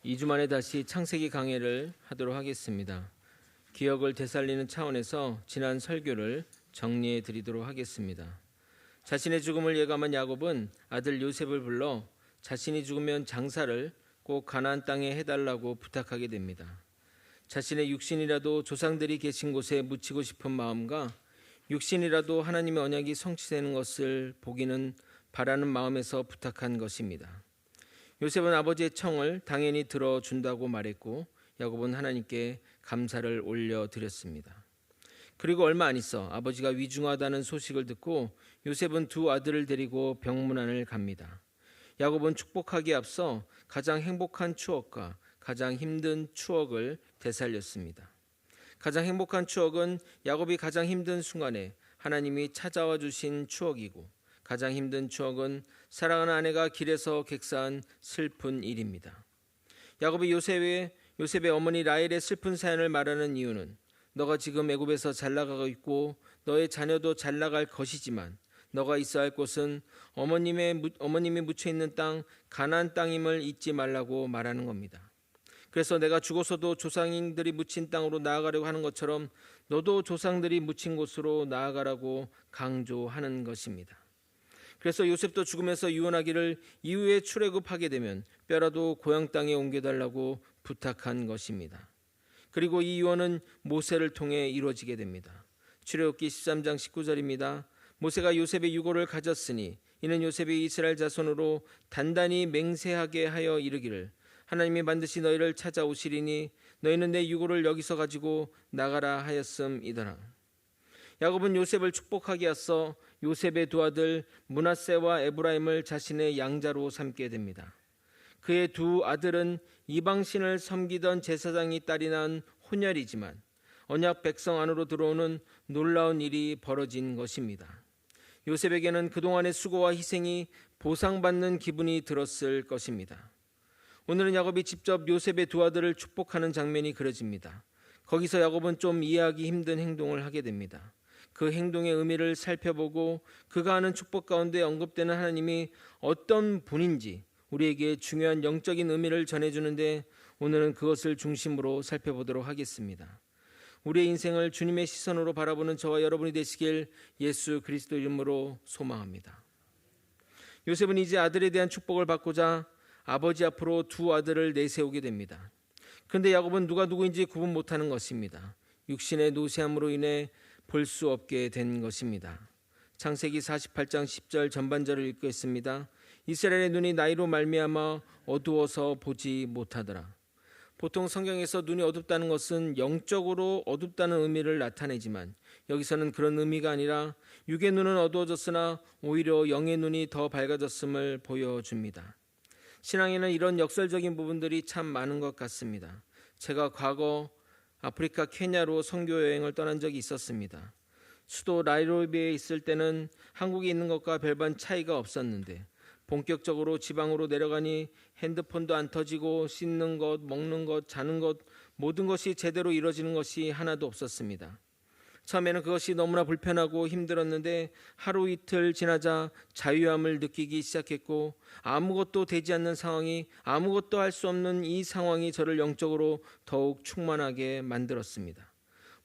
2주 만에 다시 창세기 강해를 하도록 하겠습니다. 기억을 되살리는 차원에서 지난 설교를 정리해 드리도록 하겠습니다. 자신의 죽음을 예감한 야곱은 아들 요셉을 불러 자신이 죽으면 장사를 꼭 가나안 땅에 해달라고 부탁하게 됩니다. 자신의 육신이라도 조상들이 계신 곳에 묻히고 싶은 마음과 육신이라도 하나님의 언약이 성취되는 것을 보기는 바라는 마음에서 부탁한 것입니다. 요셉은 아버지의 청을 당연히 들어준다고 말했고 야곱은 하나님께 감사를 올려드렸습니다. 그리고 얼마 안 있어 아버지가 위중하다는 소식을 듣고 요셉은 두 아들을 데리고 병문안을 갑니다. 야곱은 축복하기에 앞서 가장 행복한 추억과 가장 힘든 추억을 되살렸습니다. 가장 행복한 추억은 야곱이 가장 힘든 순간에 하나님이 찾아와 주신 추억이고, 가장 힘든 추억은 사랑하는 아내가 길에서 객사한 슬픈 일입니다. 야곱이 요셉의 어머니 라헬의 슬픈 사연을 말하는 이유는 너가 지금 애굽에서 잘 나가고 있고 너의 자녀도 잘 나갈 것이지만 너가 있어야 할 곳은 어머님이 묻혀 있는 땅 가나안 땅임을 잊지 말라고 말하는 겁니다. 그래서 내가 죽어서도 조상들이 묻힌 땅으로 나아가려고 하는 것처럼 너도 조상들이 묻힌 곳으로 나아가라고 강조하는 것입니다. 그래서 요셉도 죽으면서 유언하기를 이후에 출애굽하게 되면 뼈라도 고향 땅에 옮겨달라고 부탁한 것입니다. 그리고 이 유언은 모세를 통해 이루어지게 됩니다. 출애굽기 13장 19절입니다. 모세가 요셉의 유고를 가졌으니 이는 요셉이 이스라엘 자손으로 단단히 맹세하게 하여 이르기를 하나님이 반드시 너희를 찾아오시리니 너희는 내 유고를 여기서 가지고 나가라 하였음이더라. 야곱은 요셉을 축복하기에 앞서 요셉의 두 아들 므낫세와 에브라임을 자신의 양자로 삼게 됩니다. 그의 두 아들은 이방신을 섬기던 제사장이 딸이 낳은 혼혈이지만 언약 백성 안으로 들어오는 놀라운 일이 벌어진 것입니다. 요셉에게는 그동안의 수고와 희생이 보상받는 기분이 들었을 것입니다. 오늘은 야곱이 직접 요셉의 두 아들을 축복하는 장면이 그려집니다. 거기서 야곱은 좀 이해하기 힘든 행동을 하게 됩니다. 그 행동의 의미를 살펴보고 그가 하는 축복 가운데 언급되는 하나님이 어떤 분인지 우리에게 중요한 영적인 의미를 전해주는데 오늘은 그것을 중심으로 살펴보도록 하겠습니다. 우리의 인생을 주님의 시선으로 바라보는 저와 여러분이 되시길 예수 그리스도 이름으로 소망합니다. 요셉은 이제 아들에 대한 축복을 받고자 아버지 앞으로 두 아들을 내세우게 됩니다. 그런데 야곱은 누가 누구인지 구분 못하는 것입니다. 육신의 노쇠함으로 인해 볼 수 없게 된 것입니다. 창세기 48장 10절 전반절을 읽겠습니다. 이스라엘의 눈이 나이로 말미암아 어두워서 보지 못하더라. 보통 성경에서 눈이 어둡다는 것은 영적으로 어둡다는 의미를 나타내지만 여기서는 그런 의미가 아니라 육의 눈은 어두워졌으나 오히려 영의 눈이 더 밝아졌음을 보여줍니다. 신앙에는 이런 역설적인 부분들이 참 많은 것 같습니다. 제가 과거 아프리카 케냐로 선교 여행을 떠난 적이 있었습니다. 수도 나이로비에 있을 때는 한국에 있는 것과 별반 차이가 없었는데 본격적으로 지방으로 내려가니 핸드폰도 안 터지고 씻는 것, 먹는 것, 자는 것 모든 것이 제대로 이루어지는 것이 하나도 없었습니다. 처음에는 그것이 너무나 불편하고 힘들었는데 하루 이틀 지나자 자유함을 느끼기 시작했고 아무것도 되지 않는 상황이 아무것도 할 수 없는 이 상황이 저를 영적으로 더욱 충만하게 만들었습니다.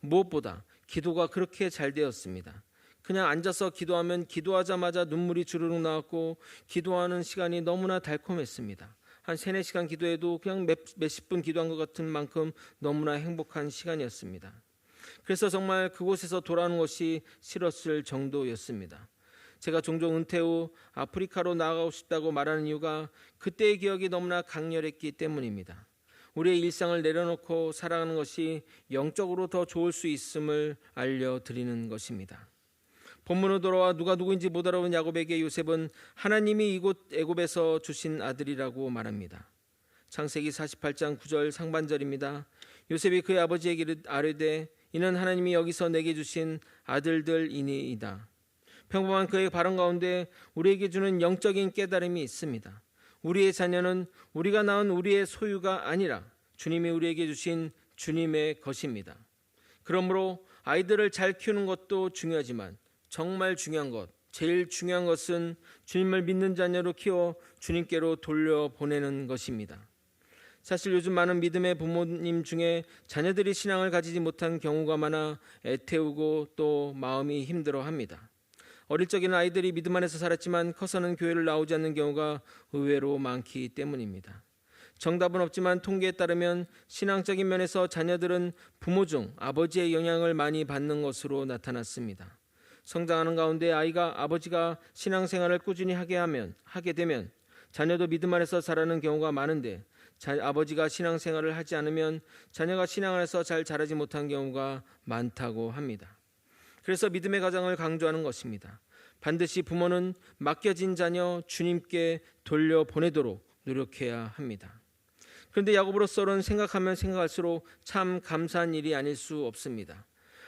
무엇보다 기도가 그렇게 잘 되었습니다. 그냥 앉아서 기도하면 기도하자마자 눈물이 주르륵 나왔고 기도하는 시간이 너무나 달콤했습니다. 한 3-4시간 기도해도 그냥 몇십 분 기도한 것 같은 만큼 너무나 행복한 시간이었습니다. 그래서 정말 그곳에서 돌아오는 것이 싫었을 정도였습니다. 제가 종종 은퇴 후 아프리카로 나가고 싶다고 말하는 이유가 그때의 기억이 너무나 강렬했기 때문입니다. 우리의 일상을 내려놓고 살아가는 것이 영적으로 더 좋을 수 있음을 알려드리는 것입니다. 본문으로 돌아와 누가 누구인지 못 알아보는 야곱에게 요셉은 하나님이 이곳 애굽에서 주신 아들이라고 말합니다. 창세기 48장 9절 상반절입니다. 요셉이 그의 아버지에게 아뢰되 이는 하나님이 여기서 내게 주신 아들들이니이다. 평범한 그의 발언 가운데 우리에게 주는 영적인 깨달음이 있습니다. 우리의 자녀는 우리가 낳은 우리의 소유가 아니라 주님이 우리에게 주신 주님의 것입니다. 그러므로 아이들을 잘 키우는 것도 중요하지만 정말 중요한 것, 제일 중요한 것은 주님을 믿는 자녀로 키워 주님께로 돌려보내는 것입니다. 사실 요즘 많은 믿음의 부모님 중에 자녀들이 신앙을 가지지 못한 경우가 많아 애태우고 또 마음이 힘들어합니다. 어릴 적에는 아이들이 믿음 안에서 살았지만 커서는 교회를 나오지 않는 경우가 의외로 많기 때문입니다. 정답은 없지만 통계에 따르면 신앙적인 면에서 자녀들은 부모 중 아버지의 영향을 많이 받는 것으로 나타났습니다. 성장하는 가운데 아버지가 신앙생활을 꾸준히 하게 되면 자녀도 믿음 안에서 자라는 경우가 많은데 아버지가 신앙생활을 하지 않으면 자녀가 신앙 안에서 잘 자라지 못한 경우가 많다고 합니다. 그래서 믿음의 가정을 강조하는 것입니다. 반드시 부모는 맡겨진 자녀 주님께 돌려보내도록 노력해야 합니다. 그런데 야곱으로서는 생각하면 생각할수록 참 감사한 일이 아닐 수 없습니다.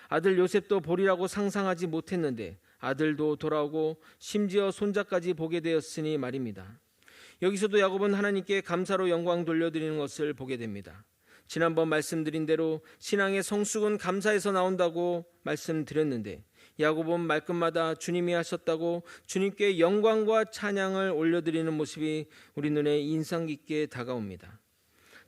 아들 요셉도 보리라고 상상하지 못했는데 아들도 돌아오고 심지어 손자까지 보게 되었으니 말입니다. 여기서도 야곱은 하나님께 감사로 영광 돌려드리는 것을 보게 됩니다. 지난번 말씀드린 대로 신앙의 성숙은 감사에서 나온다고 말씀드렸는데 야곱은 말끝마다 주님이 하셨다고 주님께 영광과 찬양을 올려드리는 모습이 우리 눈에 인상 깊게 다가옵니다.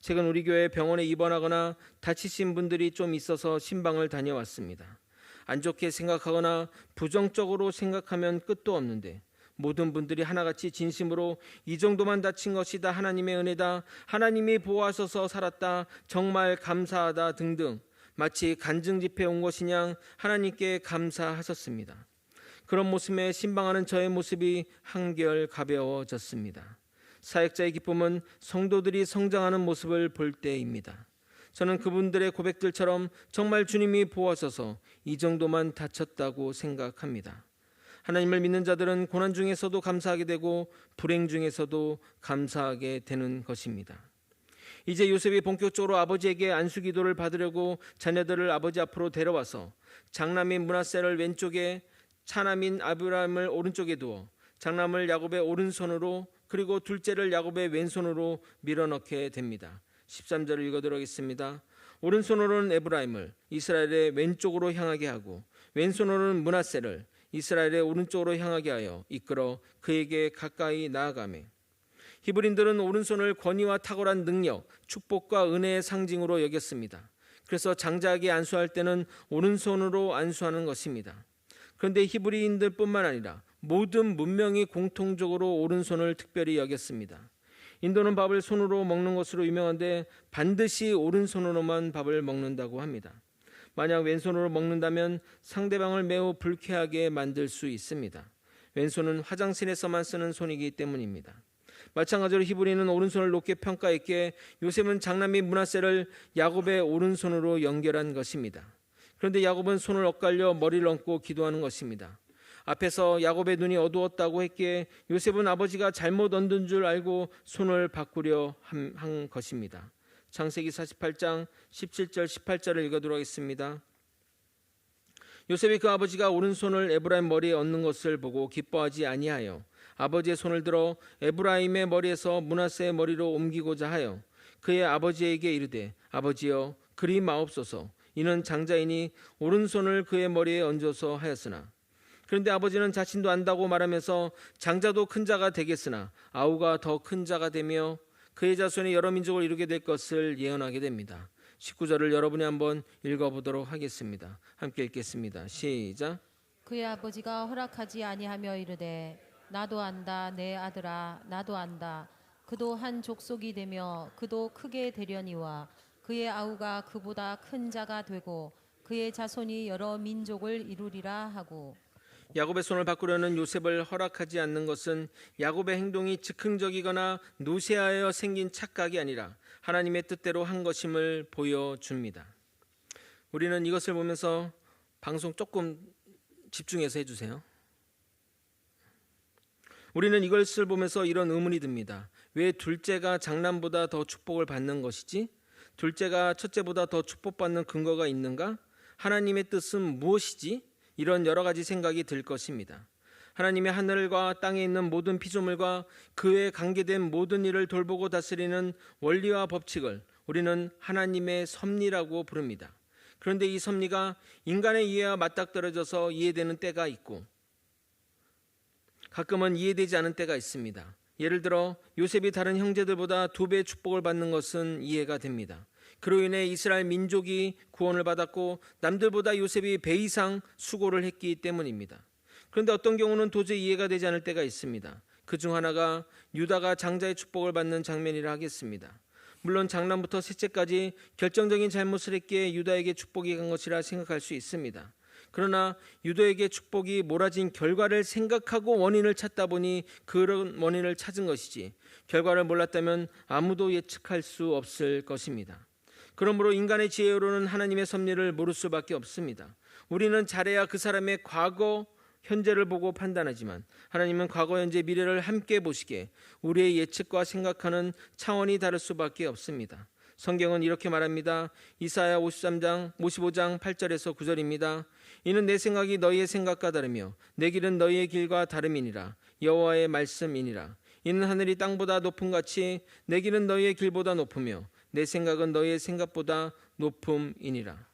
최근 우리 교회 병원에 입원하거나 다치신 분들이 좀 있어서 신방을 다녀왔습니다. 안 좋게 생각하거나 부정적으로 생각하면 끝도 없는데 모든 분들이 하나같이 진심으로 이 정도만 다친 것이다, 하나님의 은혜다, 하나님이 보호하셔서 살았다, 정말 감사하다 등등 마치 간증 집회에 온 것이냐 하나님께 감사하셨습니다. 그런 모습에 신방하는 저의 모습이 한결 가벼워졌습니다. 사역자의 기쁨은 성도들이 성장하는 모습을 볼 때입니다. 저는 그분들의 고백들처럼 정말 주님이 보호하셔서 이 정도만 다쳤다고 생각합니다. 하나님을 믿는 자들은 고난 중에서도 감사하게 되고 불행 중에서도 감사하게 되는 것입니다. 이제 요셉이 본격적으로 아버지에게 안수기도를 받으려고 자녀들을 아버지 앞으로 데려와서 장남인 므낫세를 왼쪽에 차남인 아브라함을 오른쪽에 두어 장남을 야곱의 오른손으로 그리고 둘째를 야곱의 왼손으로 밀어넣게 됩니다. 13절을 읽어드리도록 하겠습니다. 오른손으로는 에브라임을 이스라엘의 왼쪽으로 향하게 하고 왼손으로는 므낫세를 이스라엘의 오른쪽으로 향하게 하여 이끌어 그에게 가까이 나아가매. 히브리인들은 오른손을 권위와 탁월한 능력, 축복과 은혜의 상징으로 여겼습니다. 그래서 장자에게 안수할 때는 오른손으로 안수하는 것입니다. 그런데 히브리인들뿐만 아니라 모든 문명이 공통적으로 오른손을 특별히 여겼습니다. 인도는 밥을 손으로 먹는 것으로 유명한데 반드시 오른손으로만 밥을 먹는다고 합니다. 만약 왼손으로 먹는다면 상대방을 매우 불쾌하게 만들 수 있습니다. 왼손은 화장실에서만 쓰는 손이기 때문입니다. 마찬가지로 히브리는 오른손을 높게 평가했기에 요셉은 장남인 므낫세를 야곱의 오른손으로 연결한 것입니다. 그런데 야곱은 손을 엇갈려 머리를 얹고 기도하는 것입니다. 앞에서 야곱의 눈이 어두웠다고 했기에 요셉은 아버지가 잘못 얹은 줄 알고 손을 바꾸려 한 것입니다. 창세기 48장 17절 18절을 읽어드리도록 하겠습니다. 요셉이 그 아버지가 오른손을 에브라임 머리에 얹는 것을 보고 기뻐하지 아니하여 아버지의 손을 들어 에브라임의 머리에서 므낫세의 머리로 옮기고자 하여 그의 아버지에게 이르되 아버지여 그리 마옵소서 이는 장자이니 오른손을 그의 머리에 얹어서 하였으나 그런데 아버지는 자신도 안다고 말하면서 장자도 큰 자가 되겠으나 아우가 더 큰 자가 되며 그의 자손이 여러 민족을 이루게 될 것을 예언하게 됩니다. 19절을 여러분이 한번 읽어보도록 하겠습니다. 함께 읽겠습니다. 시작. 그의 아버지가 허락하지 아니하며 이르되 나도 안다 내 아들아 나도 안다 그도 한 족속이 되며 그도 크게 되려니와 그의 아우가 그보다 큰 자가 되고 그의 자손이 여러 민족을 이루리라 하고. 야곱의 손을 바꾸려는 요셉을 허락하지 않는 것은 야곱의 행동이 즉흥적이거나 노쇠하여 생긴 착각이 아니라 하나님의 뜻대로 한 것임을 보여줍니다. 우리는 이것을 보면서 방송 조금 집중해서 해주세요. 우리는 이것을 보면서 이런 의문이 듭니다. 왜 둘째가 장남보다 더 축복을 받는 것이지? 둘째가 첫째보다 더 축복받는 근거가 있는가? 하나님의 뜻은 무엇이지? 이런 여러 가지 생각이 들 것입니다. 하나님의 하늘과 땅에 있는 모든 피조물과 그에 관계된 모든 일을 돌보고 다스리는 원리와 법칙을 우리는 하나님의 섭리라고 부릅니다. 그런데 이 섭리가 인간의 이해와 맞닥뜨려져서 이해되는 때가 있고 가끔은 이해되지 않은 때가 있습니다. 예를 들어 요셉이 다른 형제들보다 2배의 축복을 받는 것은 이해가 됩니다. 그로 인해 이스라엘 민족이 구원을 받았고 남들보다 요셉이 배 이상 수고를 했기 때문입니다. 그런데 어떤 경우는 도저히 이해가 되지 않을 때가 있습니다. 그중 하나가 유다가 장자의 축복을 받는 장면이라 하겠습니다. 물론 장남부터 셋째까지 결정적인 잘못을 했기에 유다에게 축복이 간 것이라 생각할 수 있습니다. 그러나 유다에게 축복이 몰아진 결과를 생각하고 원인을 찾다 보니 그런 원인을 찾은 것이지, 결과를 몰랐다면 아무도 예측할 수 없을 것입니다. 그러므로 인간의 지혜로는 하나님의 섭리를 모를 수밖에 없습니다. 우리는 잘해야 그 사람의 과거, 현재를 보고 판단하지만 하나님은 과거, 현재, 미래를 함께 보시기에 우리의 예측과 생각하는 차원이 다를 수밖에 없습니다. 성경은 이렇게 말합니다. 이사야 55장 8절에서 9절입니다. 이는 내 생각이 너희의 생각과 다르며 내 길은 너희의 길과 다름이니라. 여호와의 말씀이니라. 이는 하늘이 땅보다 높음 같이 내 길은 너희의 길보다 높으며 내 생각은 너희의 생각보다 높음이니라.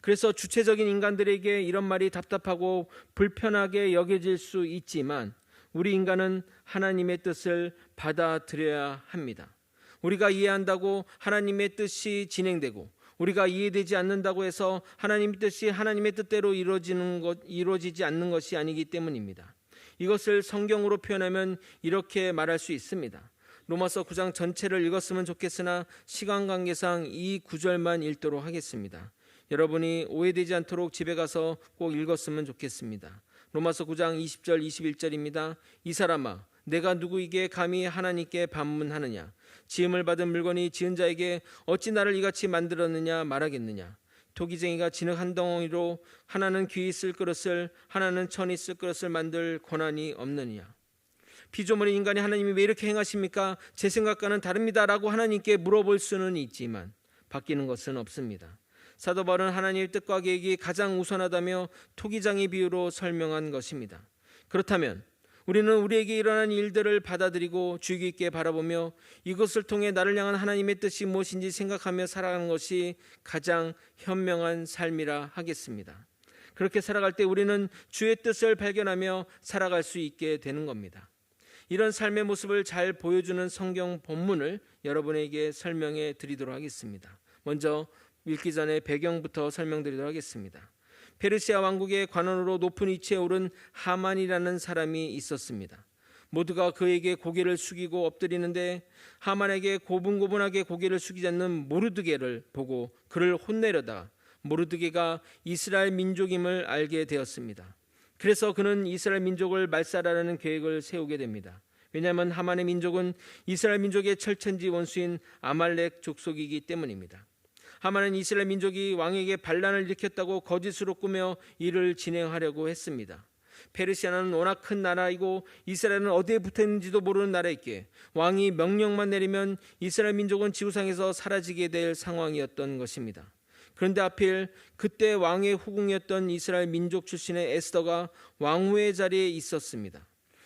그래서 주체적인 인간들에게 이런 말이 답답하고 불편하게 여겨질 수 있지만 우리 인간은 하나님의 뜻을 받아들여야 합니다. 우리가 이해한다고 하나님의 뜻이 진행되고 우리가 이해되지 않는다고 해서 하나님의 뜻이 하나님의 뜻대로 이루어지지 않는 것이 아니기 때문입니다. 이것을 성경으로 표현하면 이렇게 말할 수 있습니다. 로마서 9장 전체를 읽었으면 좋겠으나 시간 관계상 이 구절만 읽도록 하겠습니다. 여러분이 오해되지 않도록 집에 가서 꼭 읽었으면 좋겠습니다. 로마서 9장 20절 21절입니다. 이 사람아, 내가 누구에게 감히 하나님께 반문하느냐? 지음을 받은 물건이 지은 자에게 어찌 나를 이같이 만들었느냐 말하겠느냐? 토기쟁이가 진흙 한 덩어리로 하나는 귀히 쓸 그릇을 하나는 천이 쓸 그릇을 만들 권한이 없느냐? 피조물인 인간이 하나님이 왜 이렇게 행하십니까? 제 생각과는 다릅니다라고 하나님께 물어볼 수는 있지만 바뀌는 것은 없습니다. 사도 바울은 하나님의 뜻과 계획이 가장 우선하다며 토기장의 비유로 설명한 것입니다. 그렇다면 우리는 우리에게 일어난 일들을 받아들이고 주의 깊게 바라보며 이것을 통해 나를 향한 하나님의 뜻이 무엇인지 생각하며 살아가는 것이 가장 현명한 삶이라 하겠습니다. 그렇게 살아갈 때 우리는 주의 뜻을 발견하며 살아갈 수 있게 되는 겁니다. 이런 삶의 모습을 잘 보여주는 성경 본문을 여러분에게 설명해 드리도록 하겠습니다. 먼저 읽기 전에 배경부터 설명드리도록 하겠습니다. 페르시아 왕국의 관원으로 높은 위치에 오른 하만이라는 사람이 있었습니다. 모두가 그에게 고개를 숙이고 엎드리는데 하만에게 고분고분하게 고개를 숙이지 않는 모르드게를 보고 그를 혼내려다가 모르드게가 이스라엘 민족임을 알게 되었습니다. 그래서 그는 이스라엘 민족을 말살하려는 계획을 세우게 됩니다. 왜냐하면 하만의 민족은 이스라엘 민족의 철천지 원수인 아말렉 족속이기 때문입니다. 하만은 이스라엘 민족이 왕에게 반란을 일으켰다고 거짓으로 꾸며 일을 진행하려고 했습니다. 페르시아는 워낙 큰 나라이고 이스라엘은 어디에 붙어있는지도 모르는 나라였기에 왕이 명령만 내리면 이스라엘 민족은 지구상에서 사라지게 될 상황이었던 것입니다. 그런데 하필 그때 왕의 후궁이었던 이스라엘 민족 출신의 에스더가 왕후의 자리에 있었습니다.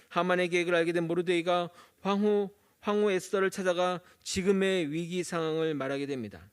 하만의 계획을 알게 된 모르드게가 황후 에스더를 찾아가 지금의 위기 상황을 말하게 됩니다.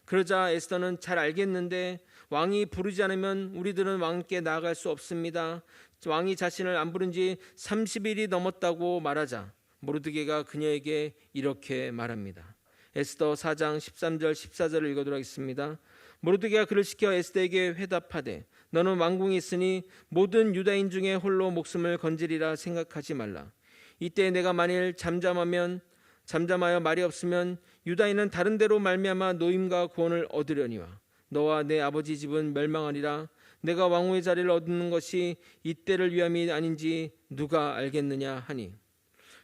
그러자 에스더는 잘 알겠는데 왕이 부르지 않으면 우리들은 왕께 나아갈 수 없습니다. 왕이 자신을 안 부른 지 30일이 넘었다고 말하자 모르드게가 그녀에게 이렇게 말합니다. 에스더 4장 13절 14절을 읽어드리도록 하겠습니다. 모르드게가 그를 시켜 에스더에게 회답하되 너는 왕궁에 있으니 모든 유다인 중에 홀로 목숨을 건지리라 생각하지 말라. 이때 내가 만일 잠잠하여 말이 없으면 유다인은 다른 데로 말미암아 노임과 구원을 얻으려니와 너와 내 아버지 집은 멸망하리라. 내가 왕후의 자리를 얻는 것이 이때를 위함이 아닌지 누가 알겠느냐 하니.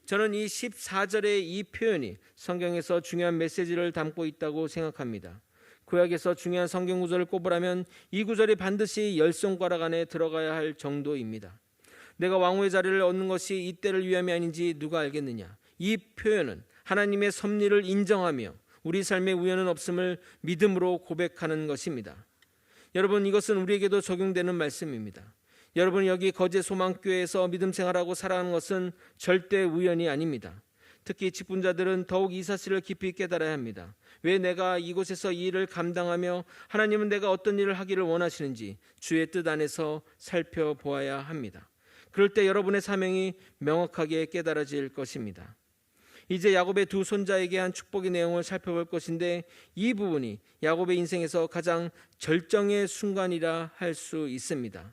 저는 이 14절의 이 표현이 성경에서 중요한 메시지를 담고 있다고 생각합니다. 구약에서 중요한 성경 구절을 꼽으라면 이 구절이 반드시 10손가락 안에 들어가야 할 정도입니다. 내가 왕후의 자리를 얻는 것이 이때를 위함이 아닌지 누가 알겠느냐. 이 표현은 하나님의 섭리를 인정하며 우리 삶에 우연은 없음을 믿음으로 고백하는 것입니다. 여러분, 이것은 우리에게도 적용되는 말씀입니다. 여러분, 여기 거제 소망교회에서 믿음 생활하고 살아가는 것은 절대 우연이 아닙니다. 특히 직분자들은 더욱 이 사실을 깊이 깨달아야 합니다. 왜 내가 이곳에서 이 일을 감당하며 하나님은 내가 어떤 일을 하기를 원하시는지 주의 뜻 안에서 살펴보아야 합니다. 그럴 때 여러분의 사명이 명확하게 깨달아질 것입니다. 이제 야곱의 두 손자에게 한 축복의 내용을 살펴볼 것인데 이 부분이 야곱의 인생에서 가장 절정의 순간이라 할 수 있습니다.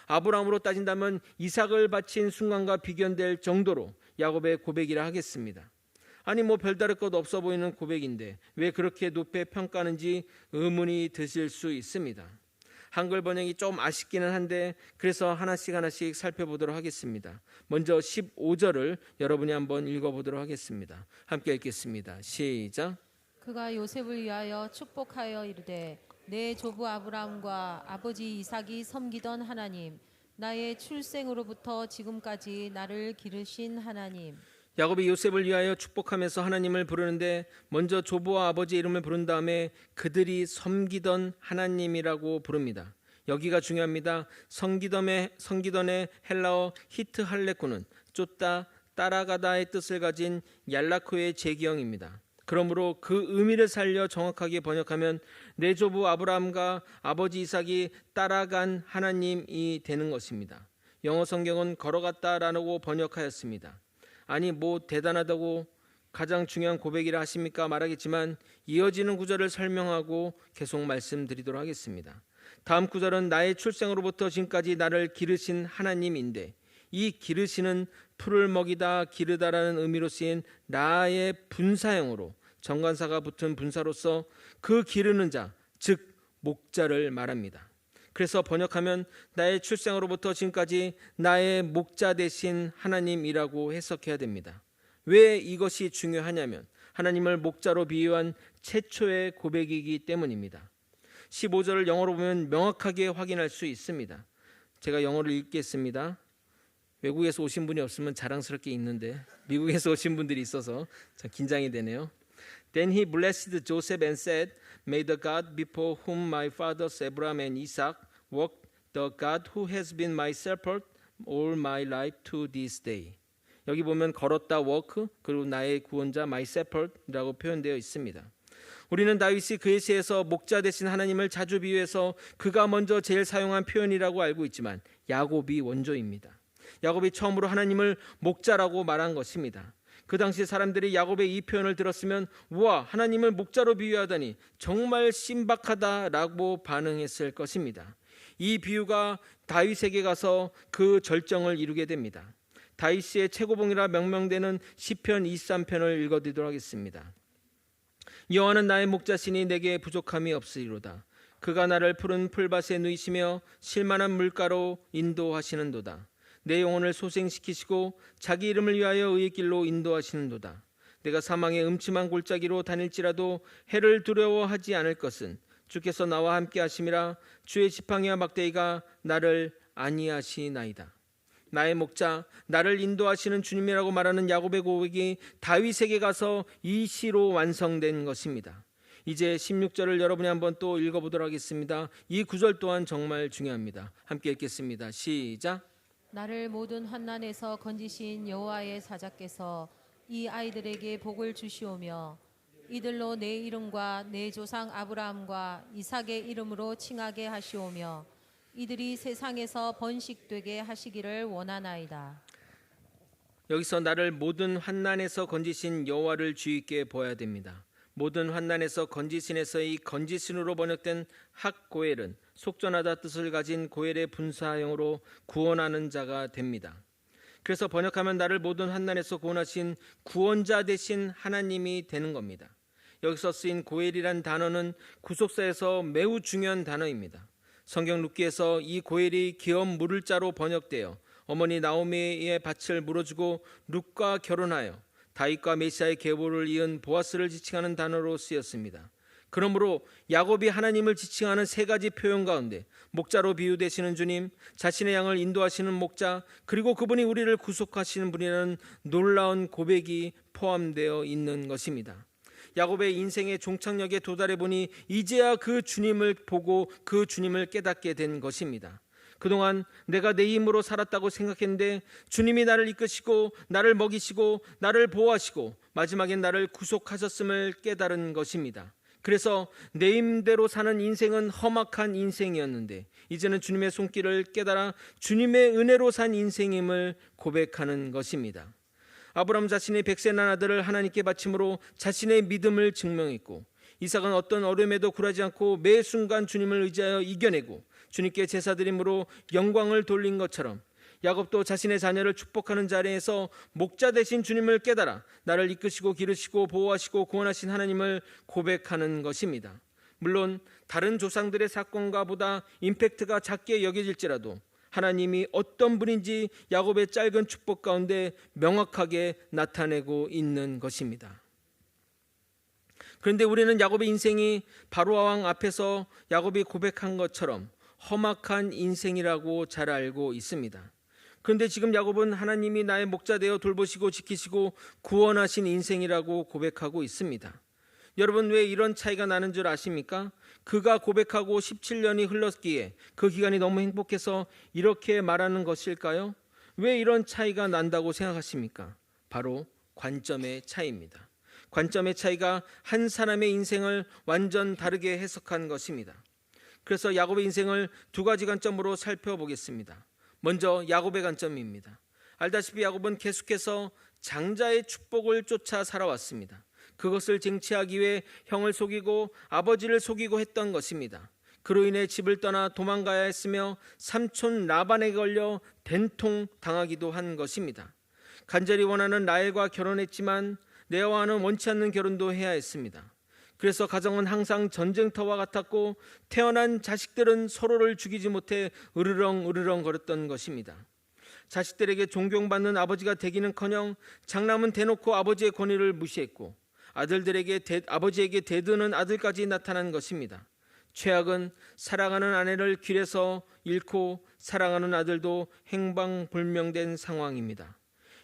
아브라함으로 따진다면 이삭을 바친 순간과 비견될 정도로 야곱의 고백이라 하겠습니다. 아니 별다를 것 없어 보이는 고백인데 왜 그렇게 높게 평가하는지 의문이 드실 수 있습니다. 한글 번역이 좀 아쉽기는 한데 그래서 하나씩 살펴보도록 하겠습니다. 먼저 15절을 여러분이 한번 읽어보도록 하겠습니다. 함께 읽겠습니다. 시작. 그가 요셉을 위하여 축복하여 이르되 내 조부 아브라함과 아버지 이삭이 섬기던 하나님, 나의 출생으로부터 지금까지 나를 기르신 하나님. 야곱이 요셉을 위하여 축복하면서 하나님을 부르는데 먼저 조부와 아버지 이름을 부른 다음에 그들이 섬기던 하나님이라고 부릅니다. 여기가 중요합니다. 섬기던의 헬라어 히트 할레쿠는 쫓다, 따라가다의 뜻을 가진 얄라코의 재기형입니다. 그러므로 그 의미를 살려 정확하게 번역하면 내 조부 아브라함과 아버지 이삭이 따라간 하나님이 되는 것입니다. 영어 성경은 걸어갔다라고 번역하였습니다. 아니 대단하다고 가장 중요한 고백이라 하십니까 말하겠지만 이어지는 구절을 설명하고 계속 말씀드리도록 하겠습니다. 다음 구절은 나의 출생으로부터 지금까지 나를 기르신 하나님인데 이 기르시는 풀을 먹이다 기르다라는 의미로 쓰인 나의 분사형으로 정관사가 붙은 분사로서 그 기르는 자, 즉 목자를 말합니다. 그래서 번역하면 나의 출생으로부터 지금까지 나의 목자 되신 하나님이라고 해석해야 됩니다. 왜 이것이 중요하냐면 하나님을 목자로 비유한 최초의 고백이기 때문입니다. 15절을 영어로 보면 명확하게 확인할 수 있습니다. 제가 영어를 읽겠습니다. 외국에서 오신 분이 없으면 자랑스럽게 읽는데 미국에서 오신 분들이 있어서 참 긴장이 되네요. Then he blessed Joseph and said, May the God before whom my fathers Abraham and Isaac walked, the God who has been my shepherd all my life to this day. 여기 보면 걸었다 walk 그리고 나의 구원자 my shepherd이라고 표현되어 있습니다. 우리는 다윗이 그의 시에서 목자 되신 하나님을 자주 비유해서 그가 먼저 제일 사용한 표현이라고 알고 있지만 야곱이 원조입니다. 야곱이 처음으로 하나님을 목자라고 말한 것입니다. 그 당시 사람들이 야곱의 이 표현을 들었으면 우와 하나님을 목자로 비유하다니 정말 신박하다라고 반응했을 것입니다. 이 비유가 다윗에게 가서 그 절정을 이루게 됩니다. 다윗의 최고봉이라 명명되는 시편 23편을 읽어드리도록 하겠습니다. 여호와는 나의 목자시니 내게 부족함이 없으리로다. 그가 나를 푸른 풀밭에 누이시며 실만한 물가로 인도하시는도다. 내 영혼을 소생시키시고 자기 이름을 위하여 의의 길로 인도하시는도다. 내가 사망의 음침한 골짜기로 다닐지라도 해를 두려워하지 않을 것은 주께서 나와 함께 하심이라. 주의 지팡이와 막대기가 나를 안위하시나이다. 나의 목자, 나를 인도하시는 주님이라고 말하는 야곱의 고백이 다윗에게 가서 이 시로 완성된 것입니다. 이제 16절을 여러분이 한번 또 읽어보도록 하겠습니다. 이 구절 또한 정말 중요합니다. 함께 읽겠습니다. 시작. 나를 모든 환난에서 건지신 여호와의 사자께서 이 아이들에게 복을 주시오며 이들로 내 이름과 내 조상 아브라함과 이삭의 이름으로 칭하게 하시오며 이들이 세상에서 번식되게 하시기를 원하나이다. 여기서 나를 모든 환난에서 건지신 여호와를 주의 있게 보아야 됩니다. 모든 환난에서 건지신에서의 건지신으로 번역된 학고엘은 속전하다 뜻을 가진 고엘의 분사형으로 구원하는 자가 됩니다. 그래서 번역하면 나를 모든 환난에서 구원하신 구원자 되신 하나님이 되는 겁니다. 여기서 쓰인 고엘이란 단어는 구속사에서 매우 중요한 단어입니다. 성경 룻기에서 이 고엘이 기업 물을 자로 번역되어 어머니 나오미의 밭을 물어주고 룻과 결혼하여 다윗과 메시아의 계보를 이은 보아스를 지칭하는 단어로 쓰였습니다. 그러므로 야곱이 하나님을 지칭하는 세 가지 표현 가운데 목자로 비유되시는 주님, 자신의 양을 인도하시는 목자, 그리고 그분이 우리를 구속하시는 분이라는 놀라운 고백이 포함되어 있는 것입니다. 야곱의 인생의 종착역에 도달해 보니 이제야 그 주님을 보고 그 주님을 깨닫게 된 것입니다. 그동안 내가 내 힘으로 살았다고 생각했는데 주님이 나를 이끄시고 나를 먹이시고 나를 보호하시고 마지막엔 나를 구속하셨음을 깨달은 것입니다. 그래서 내 힘대로 사는 인생은 험악한 인생이었는데 이제는 주님의 손길을 깨달아 주님의 은혜로 산 인생임을 고백하는 것입니다. 아브라함 자신의 백세 난 아들을 하나님께 바침으로 자신의 믿음을 증명했고, 이삭은 어떤 어려움에도 굴하지 않고 매 순간 주님을 의지하여 이겨내고 주님께 제사드림으로 영광을 돌린 것처럼, 야곱도 자신의 자녀를 축복하는 자리에서 목자 되신 주님을 깨달아 나를 이끄시고 기르시고 보호하시고 구원하신 하나님을 고백하는 것입니다. 물론 다른 조상들의 사건과 보다 임팩트가 작게 여겨질지라도 하나님이 어떤 분인지 야곱의 짧은 축복 가운데 명확하게 나타내고 있는 것입니다. 그런데 우리는 야곱의 인생이 바로와 왕 앞에서 야곱이 고백한 것처럼 험악한 인생이라고 잘 알고 있습니다. 그런데 지금 야곱은 하나님이 나의 목자 되어 돌보시고 지키시고 구원하신 인생이라고 고백하고 있습니다. 여러분, 왜 이런 차이가 나는 줄 아십니까? 그가 고백하고 17년이 흘렀기에 그 기간이 너무 행복해서 이렇게 말하는 것일까요? 왜 이런 차이가 난다고 생각하십니까? 바로 관점의 차이입니다. 관점의 차이가 한 사람의 인생을 완전 다르게 해석한 것입니다. 그래서 야곱의 인생을 두 가지 관점으로 살펴보겠습니다. 먼저 야곱의 관점입니다. 알다시피 야곱은 계속해서 장자의 축복을 쫓아 살아왔습니다. 그것을 쟁취하기 위해 형을 속이고 아버지를 속이고 했던 것입니다. 그로 인해 집을 떠나 도망가야 했으며 삼촌 라반에게 걸려 된통 당하기도 한 것입니다. 간절히 원하는 라헬과 결혼했지만 레아와는 원치 않는 결혼도 해야 했습니다. 그래서 가정은 항상 전쟁터와 같았고 태어난 자식들은 서로를 죽이지 못해 으르렁 거렸던 것입니다. 자식들에게 존경받는 아버지가 되기는커녕 장남은 대놓고 아버지의 권위를 무시했고 아들들에게 아버지에게 대드는 아들까지 나타난 것입니다. 최악은 사랑하는 아내를 길에서 잃고 사랑하는 아들도 행방불명된 상황입니다.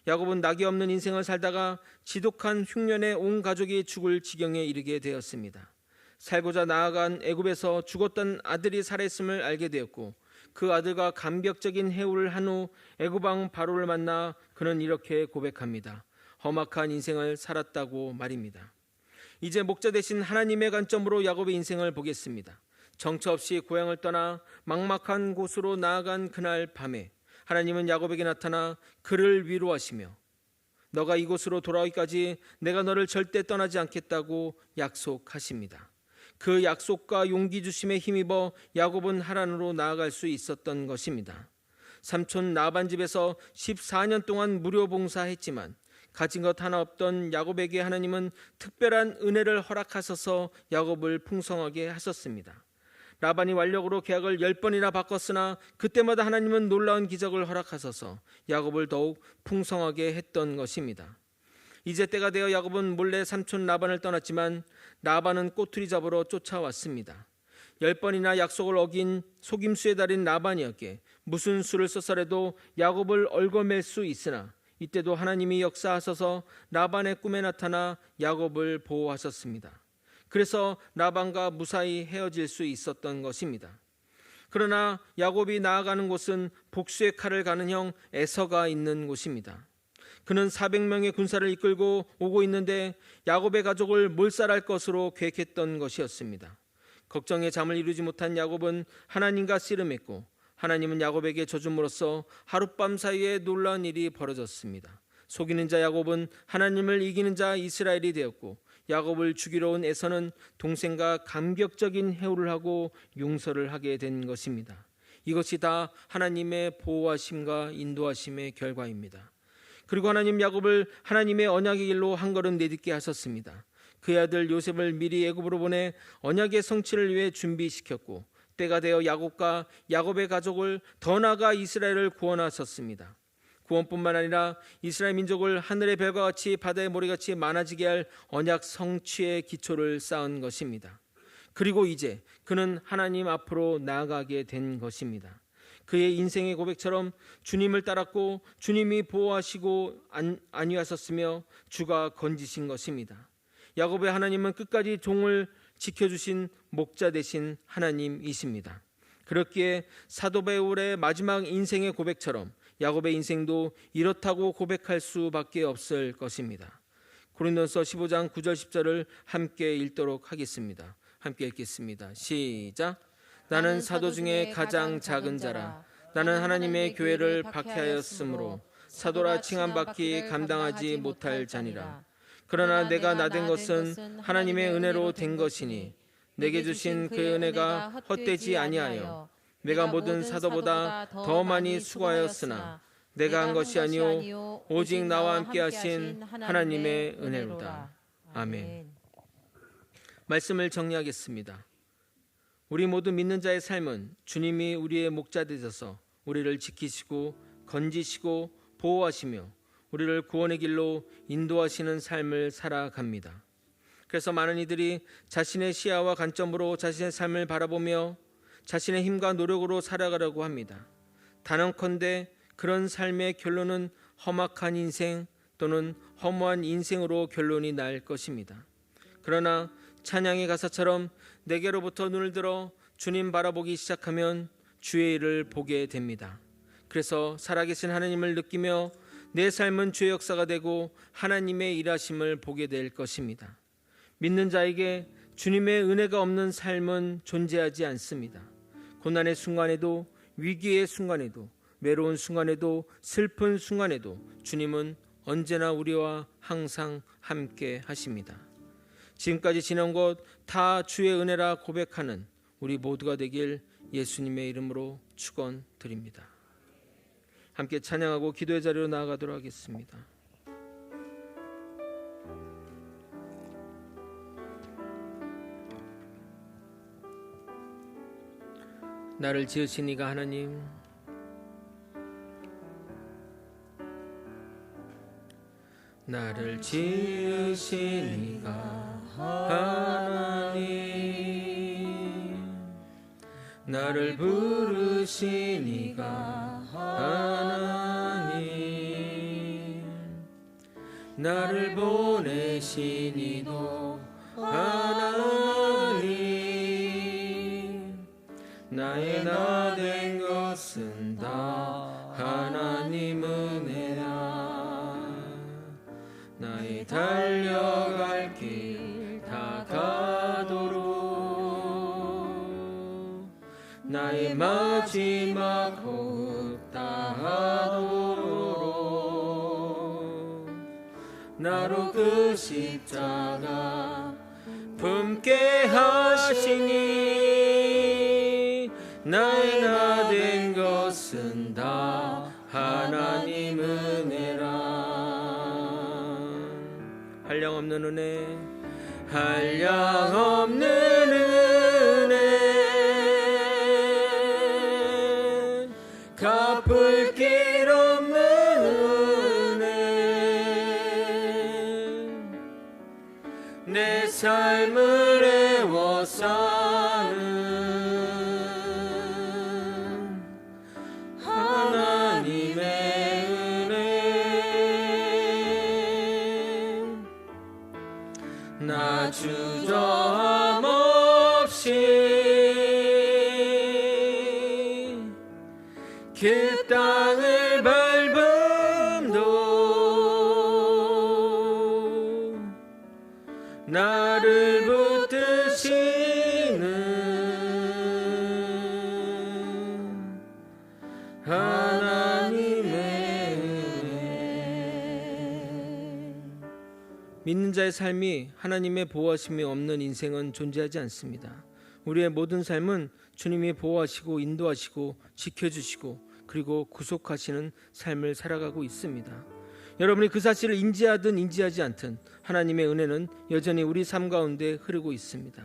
야곱은 낙이 없는 인생을 살다가 지독한 흉년에 온 가족이 죽을 지경에 이르게 되었습니다. 살고자 나아간 애굽에서 죽었던 아들이 살아있음을 알게 되었고 그 아들과 감격적인 해우를 한 후 애굽 왕 바로를 만나 그는 이렇게 고백합니다. 험악한 인생을 살았다고 말입니다. 이제 목자 되신 하나님의 관점으로 야곱의 인생을 보겠습니다. 정처 없이 고향을 떠나 막막한 곳으로 나아간 그날 밤에 하나님은 야곱에게 나타나 그를 위로하시며 너가 이곳으로 돌아오기까지 내가 너를 절대 떠나지 않겠다고 약속하십니다. 그 약속과 용기 주심에 힘입어 야곱은 하란으로 나아갈 수 있었던 것입니다. 삼촌 라반 집에서 14년 동안 무료 봉사했지만 가진 것 하나 없던 야곱에게 하나님은 특별한 은혜를 허락하셔서 야곱을 풍성하게 하셨습니다. 라반이 완력으로 계약을 10번이나 바꿨으나 그때마다 하나님은 놀라운 기적을 허락하셔서 야곱을 더욱 풍성하게 했던 것입니다. 이제 때가 되어 야곱은 몰래 삼촌 라반을 떠났지만 라반은 꼬투리 잡으러 쫓아왔습니다. 10번이나 약속을 어긴 속임수에 달인 라반이었기에 무슨 수를 써서라도 야곱을 얽어맬 수 있으나 이때도 하나님이 역사하셔서 라반의 꿈에 나타나 야곱을 보호하셨습니다. 그래서 라반과 무사히 헤어질 수 있었던 것입니다. 그러나 야곱이 나아가는 곳은 복수의 칼을 가는 형 에서가 있는 곳입니다. 그는 400명의 군사를 이끌고 오고 있는데 야곱의 가족을 몰살할 것으로 계획했던 것이었습니다. 걱정에 잠을 이루지 못한 야곱은 하나님과 씨름했고 하나님은 야곱에게 져줌으로써 하룻밤 사이에 놀라운 일이 벌어졌습니다. 속이는 자 야곱은 하나님을 이기는 자 이스라엘이 되었고 야곱을 죽이러 온 에서는 동생과 감격적인 해우를 하고 용서를 하게 된 것입니다. 이것이 다 하나님의 보호하심과 인도하심의 결과입니다. 그리고 하나님 야곱을 하나님의 언약의 길로 한 걸음 내딛게 하셨습니다. 그의 아들 요셉을 미리 애굽으로 보내 언약의 성취를 위해 준비시켰고 때가 되어 야곱과 야곱의 가족을 더 나아가 이스라엘을 구원하셨습니다. 구원뿐만 아니라 이스라엘 민족을 하늘의 별과 같이 바다의 모래같이 많아지게 할 언약 성취의 기초를 쌓은 것입니다. 그리고 이제 그는 하나님 앞으로 나아가게 된 것입니다. 그의 인생의 고백처럼 주님을 따랐고 주님이 보호하시고 안위하셨으며 주가 건지신 것입니다. 야곱의 하나님은 끝까지 종을 지켜주신 목자 되신 하나님이십니다. 그렇기에 사도 바울의 마지막 인생의 고백처럼 야곱의 인생도 이렇다고 고백할 수밖에 없을 것입니다. 고린도서 15장 9절 10절을 함께 읽도록 하겠습니다. 함께 읽겠습니다. 시작. 나는 사도 중에 가장 작은 자라. 나는 하나님의 교회를 박해하였으므로 사도라 칭함받기 감당하지 못할 자니라. 그러나 내가 나된 것은 하나님의 은혜로 된 것이니 내게 주신 그의 은혜가 헛되지 아니하여 내가 모든 사도보다 더 많이 수고하였으나 내가 한 것이 아니요 오직 나와 함께 하신 하나님의 은혜로다. 아멘. 말씀을 정리하겠습니다. 우리 모두 믿는 자의 삶은 주님이 우리의 목자 되셔서 우리를 지키시고 건지시고 보호하시며 우리를 구원의 길로 인도하시는 삶을 살아갑니다. 그래서 많은 이들이 자신의 시야와 관점으로 자신의 삶을 바라보며 자신의 힘과 노력으로 살아가려고 합니다. 단언컨대 그런 삶의 결론은 험악한 인생 또는 허무한 인생으로 결론이 날 것입니다. 그러나 찬양의 가사처럼 내게로부터 눈을 들어 주님 바라보기 시작하면 주의 일을 보게 됩니다. 그래서 살아계신 하나님을 느끼며 내 삶은 주의 역사가 되고 하나님의 일하심을 보게 될 것입니다. 믿는 자에게 주님의 은혜가 없는 삶은 존재하지 않습니다. 고난의 순간에도 위기의 순간에도 외로운 순간에도 슬픈 순간에도 주님은 언제나 우리와 항상 함께 하십니다. 지금까지 지난 것 다 주의 은혜라 고백하는 우리 모두가 되길 예수님의 이름으로 축원드립니다. 함께 찬양하고 기도의 자리로 나아가도록 하겠습니다. 나를 지으신 이가 하나님, 나를 지으신 이가 하나님, 나를 부르신 이가 하나님, 나를 보내신 이도 하나님, 나의 나 된 것은 다 하나님 은혜야. 나의 달려갈 길 다 가도록, 나의 마지막 호흡 다하도록, 나로 그 십자가 품게 하시니, 나의 나 된 것은 다 하나님 은혜라. 한량없는 은혜, 한량없는 은혜, 갚을 길 없는 은혜, 내 삶을 애워 사는 하나님의 은혜, 나 주저함 없이 그 땅을 밟음도 나를 붙드시는 하나님의 은혜. 믿는 자의 삶이 하나님의 보호하심이 없는 인생은 존재하지 않습니다. 우리의 모든 삶은 주님이 보호하시고 인도하시고 지켜주시고 그리고 구속하시는 삶을 살아가고 있습니다. 여러분이 그 사실을 인지하든 인지하지 않든 하나님의 은혜는 여전히 우리 삶 가운데 흐르고 있습니다.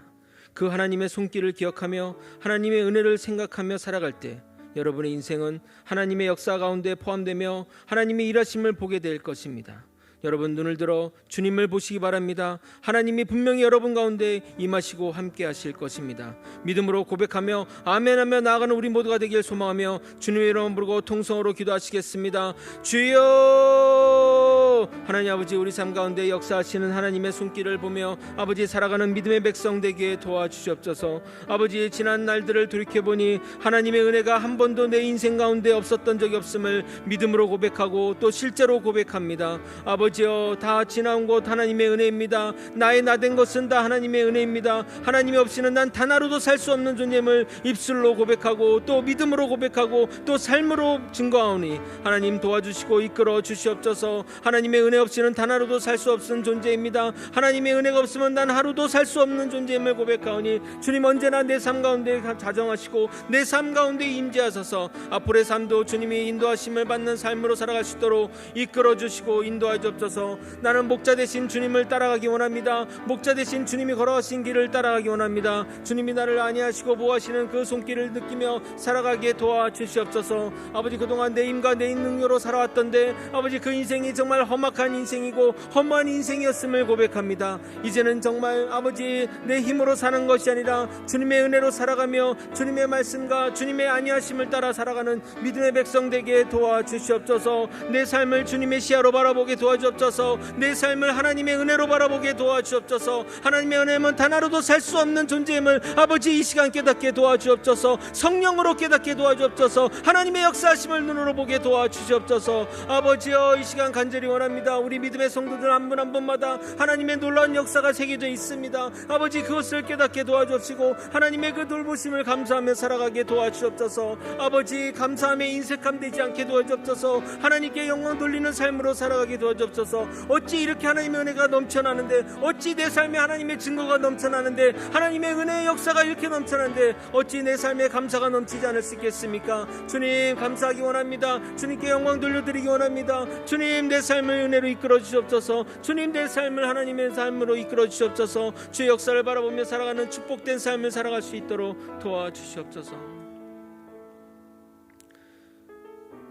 그 하나님의 손길을 기억하며 하나님의 은혜를 생각하며 살아갈 때 여러분의 인생은 하나님의 역사 가운데 포함되며 하나님의 일하심을 보게 될 것입니다. 여러분 눈을 들어 주님을 보시기 바랍니다. 하나님이 분명히 여러분 가운데 임하시고 함께 하실 것입니다. 믿음으로 고백하며 아멘하며 나아가는 우리 모두가 되길 소망하며 주님의 이름 부르고 통성으로 기도하시겠습니다. 주여 오늘도 하나님 아버지 우리 삶 가운데 역사하시는 하나님의 손길을 보며 아버지 살아가는 믿음의 백성 되게 도와주시옵소서. 아버지 지난 날들을 돌이켜보니 하나님의 은혜가 한 번도 내 인생 가운데 없었던 적이 없음을 믿음으로 고백하고 또 실제로 고백합니다. 아버지여, 다 지나온 것 하나님의 은혜입니다. 나의 나된 것은 다 하나님의 은혜입니다. 하나님이 없이는 난 단 하루도 살 수 없는 존재임을 입술로 고백하고 또 믿음으로 고백하고 또 삶으로 증거하오니 하나님 도와주시고 이끌어 주시옵소서. 하나님의 은혜 없이는 단 하루도 살 수 없는 존재입니다. 하나님의 은혜가 없으면 난 하루도 살 수 없는 존재임을 고백하오니 주님 언제나 내 삶 가운데 자정하시고 내 삶 가운데 임재하소서. 앞으로의 삶도 주님이 인도하심을 받는 삶으로 살아갈 수 있도록 이끌어 주시고 인도하여 주옵소서. 나는 목자 되신 주님을 따라가기 원합니다. 목자 되신 주님이 걸어가신 길을 따라가기 원합니다. 주님이 나를 안위하시고 보호하시는 그 손길을 느끼며 살아가기에 도와주시옵소서. 아버지 그동안 내 힘과 내 능력으로 살아왔던데 아버지 그 인생이 정말 험악한 인생이고 험한 인생이었음을 고백합니다. 이제는 정말 아버지 내 힘으로 사는 것이 아니라 주님의 은혜로 살아가며 주님의 말씀과 주님의 안위하심을 따라 살아가는 믿음의 백성 되게 도와주시옵소서. 내 삶을 주님의 시야로 바라보게 도와주옵소서. 내 삶을 하나님의 은혜로 바라보게 도와주옵소서. 하나님의 은혜면 단 하루도 살 수 없는 존재임을 아버지 이 시간 깨닫게 도와주옵소서. 성령으로 깨닫게 도와주옵소서. 하나님의 역사하심을 눈으로 보게 도와주시옵소서. 아버지여, 이 시간 간절히 원합니다. 우리 믿음의 성도들 한 분 한 분마다 하나님의 놀라운 역사가 새겨져 있습니다. 아버지 그것을 깨닫게 도와주시고 하나님의 그 돌보심을 감사하며 살아가게 도와주옵소서. 아버지 감사함에 인색함되지 않게 도와주옵소서. 하나님께 영광 돌리는 삶으로 살아가게 도와주옵소서. 어찌 이렇게 하나님의 은혜가 넘쳐나는데, 어찌 내 삶에 하나님의 증거가 넘쳐나는데, 하나님의 은혜의 역사가 이렇게 넘쳐나는데 어찌 내 삶에 감사가 넘치지 않을 수 있겠습니까? 주님 감사하기 원합니다. 주님께 영광 돌려드리기 원합니다. 주님 내 삶을 은혜로 이끌어 주시옵소서. 주님 내 삶을 하나님의 삶으로 이끌어 주시옵소서. 주의 역사를 바라보며 살아가는 축복된 삶을 살아갈 수 있도록 도와주시옵소서.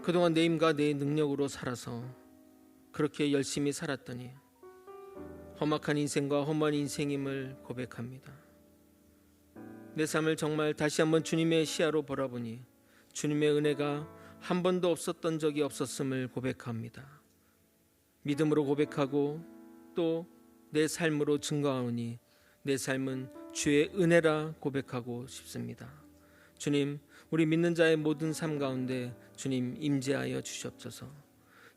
그동안 내 힘과 내 능력으로 살아서 그렇게 열심히 살았더니 험악한 인생과 험한 인생임을 고백합니다. 내 삶을 정말 다시 한번 주님의 시야로 바라보니 주님의 은혜가 한 번도 없었던 적이 없었음을 고백합니다. 믿음으로 고백하고 또 내 삶으로 증거하오니 내 삶은 주의 은혜라 고백하고 싶습니다. 주님, 우리 믿는 자의 모든 삶 가운데 주님 임재하여 주시옵소서.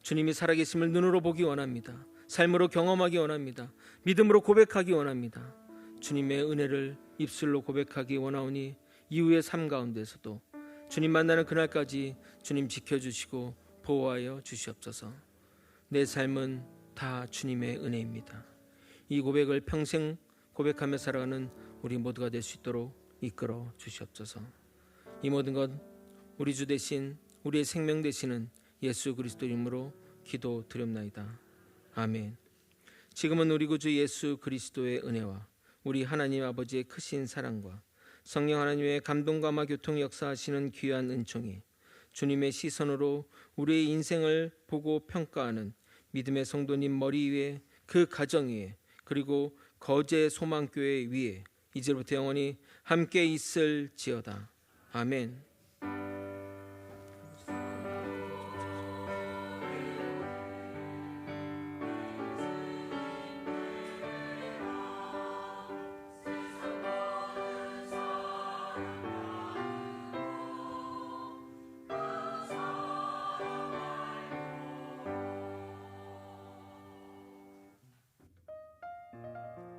주님이 살아계심을 눈으로 보기 원합니다. 삶으로 경험하기 원합니다. 믿음으로 고백하기 원합니다. 주님의 은혜를 입술로 고백하기 원하오니 이후의 삶 가운데서도 주님 만나는 그날까지 주님 지켜주시고 보호하여 주시옵소서. 내 삶은 다 주님의 은혜입니다. 이 고백을 평생 고백하며 살아가는 우리 모두가 될 수 있도록 이끌어 주시옵소서. 이 모든 것 우리 주 대신 우리의 생명 되시는 예수 그리스도 이름으로 기도드렸나이다. 아멘. 지금은 우리 구주 예수 그리스도의 은혜와 우리 하나님 아버지의 크신 사랑과 성령 하나님의 감동감화 교통 역사하시는 귀한 은총이 주님의 시선으로 우리의 인생을 보고 평가하는 믿음의 성도님 머리 위에, 그 가정 위에, 그리고 거제 소망교회 위에 이제부터 영원히 함께 있을지어다. 아멘.